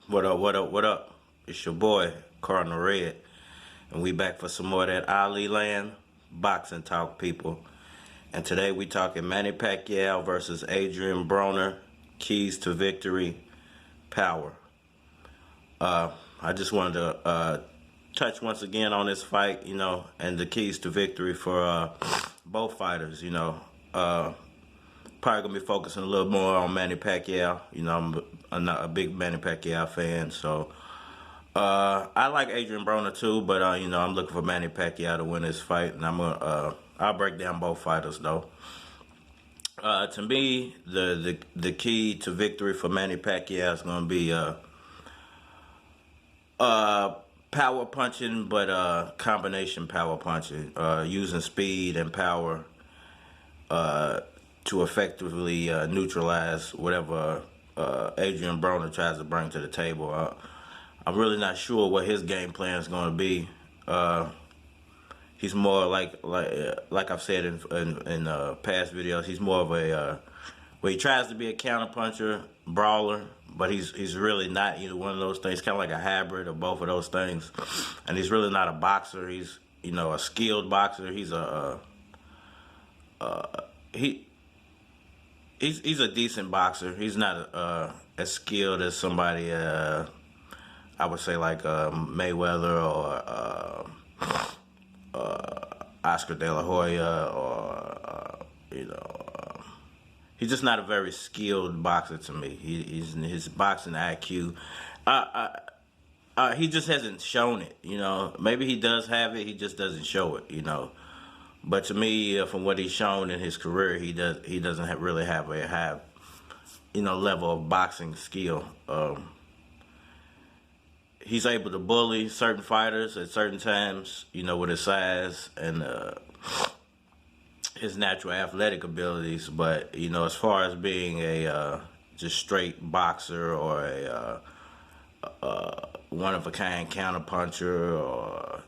What up, what up, what up? It's your boy, Cardinal Red, and we back for some more of that Ali Land boxing talk, people. And today we talking Manny Pacquiao versus Adrien Broner, keys to victory, power. I just wanted to touch once again on this fight, and the keys to victory for both fighters, Probably gonna be focusing a little more on Manny Pacquiao. I'm not a big Manny Pacquiao fan, so I like Adrien Broner too. But I'm looking for Manny Pacquiao to win this fight, and I'll break down both fighters though. To me, the key to victory for Manny Pacquiao is gonna be power punching, but combination power punching, using speed and power to effectively neutralize whatever Adrien Broner tries to bring to the table. I'm really not sure what his game plan is going to be. He's more like I've said in past videos. He's more of a he tries to be a counterpuncher, brawler, but he's really not either one of those things. Kind of like a hybrid of both of those things, and he's really not a boxer. He's a skilled boxer. He's He's a decent boxer. He's not as skilled as somebody, I would say, like Mayweather or Oscar De La Hoya, or he's just not a very skilled boxer to me. He's his boxing IQ. He just hasn't shown it. Maybe he does have it. He just doesn't show it. But to me, from what he's shown in his career, he doesn't really have a high, level of boxing skill. He's able to bully certain fighters at certain times, with his size and his natural athletic abilities. But as far as being a just straight boxer or a one of a kind counterpuncher, or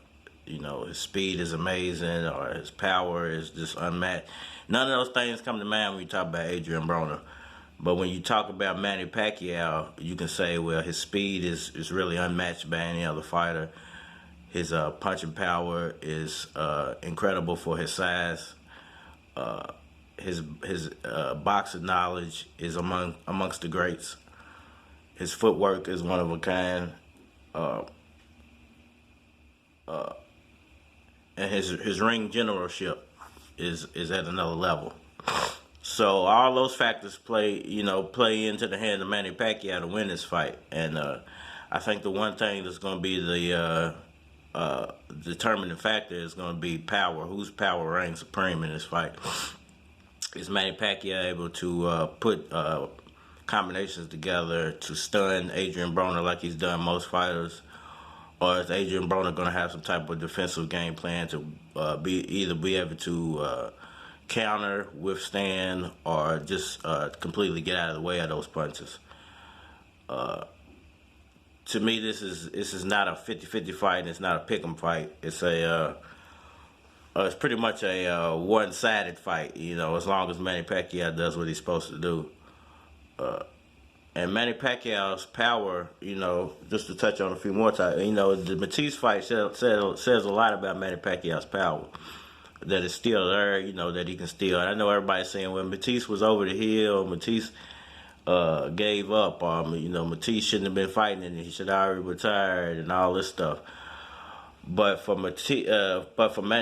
his speed is amazing, or his power is just unmatched. None of those things come to mind when you talk about Adrien Broner. But when you talk about Manny Pacquiao, you can say, well, his speed is really unmatched by any other fighter. His punching power is incredible for his size. His boxing knowledge is amongst the greats. His footwork is one of a kind. And his ring generalship is at another level. So all those factors play into the hand of Manny Pacquiao to win this fight. And I think the one thing that's going to be the determining factor is going to be power. Whose power reigns supreme in this fight? Is Manny Pacquiao able to put combinations together to stun Adrien Broner like he's done most fighters? Or is Adrien Broner going to have some type of defensive game plan to be able to counter, withstand, or just completely get out of the way of those punches? To me, this is not a 50-50 fight, and it's not a pick'em fight. It's it's pretty much a one-sided fight. As long as Manny Pacquiao does what he's supposed to do. And Manny Pacquiao's power, just to touch on a few more times, the Matisse fight says a lot about Manny Pacquiao's power. That it's still there, that he can still. And I know everybody's saying, well, Matisse was over the hill, Matisse gave up, Matisse shouldn't have been fighting and he should have already retired and all this stuff. But for Manny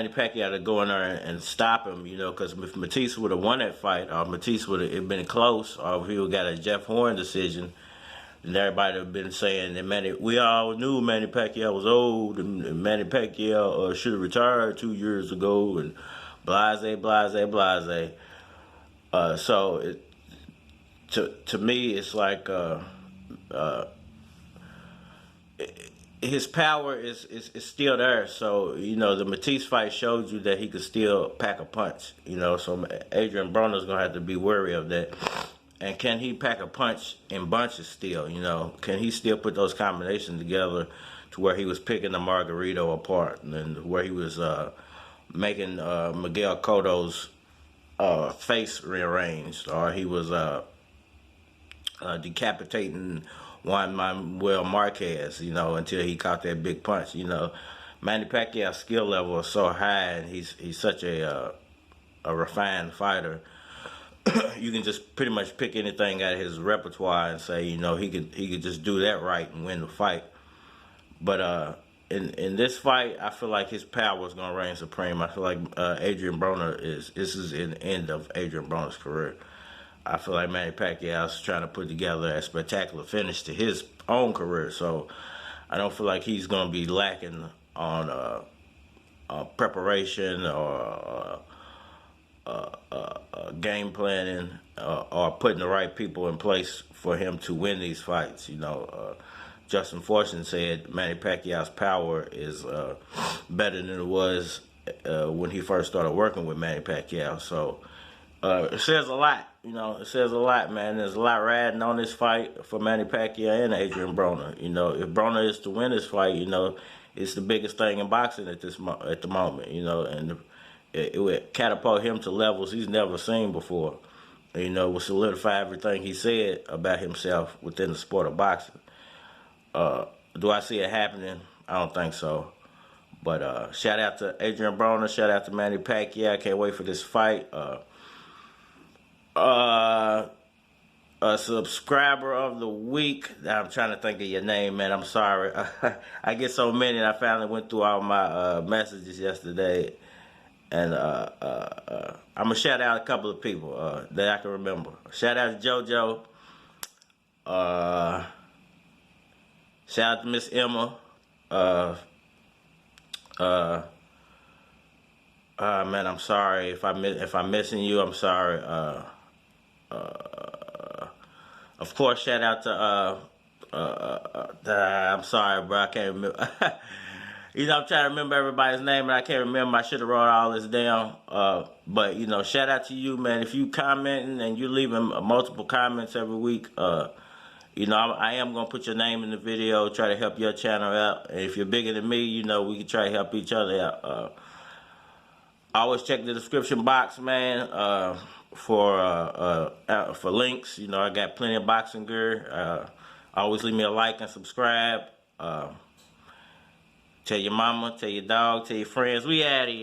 Pacquiao to go in there and stop him, because if Matisse would have won that fight, or Matisse would have been close, or if he would have got a Jeff Horn decision, then everybody would have been saying that we all knew Manny Pacquiao was old, and Manny Pacquiao should have retired 2 years ago, and blase. So to me, it's like his power is still there. So the Matisse fight showed you that he could still pack a punch. So Adrien Broner's gonna have to be wary of that. And can he pack a punch in bunches still? Can he still put those combinations together to where he was picking the Margarito apart, and then where he was making Miguel Cotto's face rearranged, or he was decapitating Juan Manuel Marquez, you know, until he caught that big punch. You know, Manny Pacquiao's skill level is so high, and he's such a refined fighter. You can just pretty much pick anything out of his repertoire and say, you know, he could just do that right and win the fight. But in this fight, I feel like his power is gonna reign supreme. I feel like Adrien Broner this is the end of Adrien Broner's career. I feel like Manny Pacquiao's trying to put together a spectacular finish to his own career, so I don't feel like he's gonna be lacking on preparation or game planning or putting the right people in place for him to win these fights. You know, Justin Fortune said Manny Pacquiao's power is better than it was when he first started working with Manny Pacquiao. So it says a lot. You know, it says a lot, man. There's a lot riding on this fight for Manny Pacquiao and Adrien Broner. You know, if Broner is to win this fight, you know, it's the biggest thing in boxing at the moment. You know, and it would catapult him to levels he's never seen before. You know, it would solidify everything he said about himself within the sport of boxing. Do I see it happening? I don't think so. But shout out to Adrien Broner. Shout out to Manny Pacquiao. I can't wait for this fight. A subscriber of the week. I'm trying to think of your name, man. I'm sorry. I get so many, and I finally went through all my messages yesterday. And I'm going to shout out a couple of people that I can remember. Shout out to JoJo. Shout out to Miss Emma. Man, I'm sorry if I'm missing you. I'm sorry. Of course, shout out to I'm sorry, bro. I can't remember. You know, I'm trying to remember everybody's name, and I can't remember. I should have wrote all this down. But you know, shout out to you, man. If you commenting and you leaving multiple comments every week, you know, I am gonna put your name in the video. Try to help your channel out. And if you're bigger than me, you know, we can try to help each other out. Always check the description box, man, for links. You know, I got plenty of boxing gear. Always leave me a like and subscribe. Tell your mama, tell your dog, tell your friends. We out of here.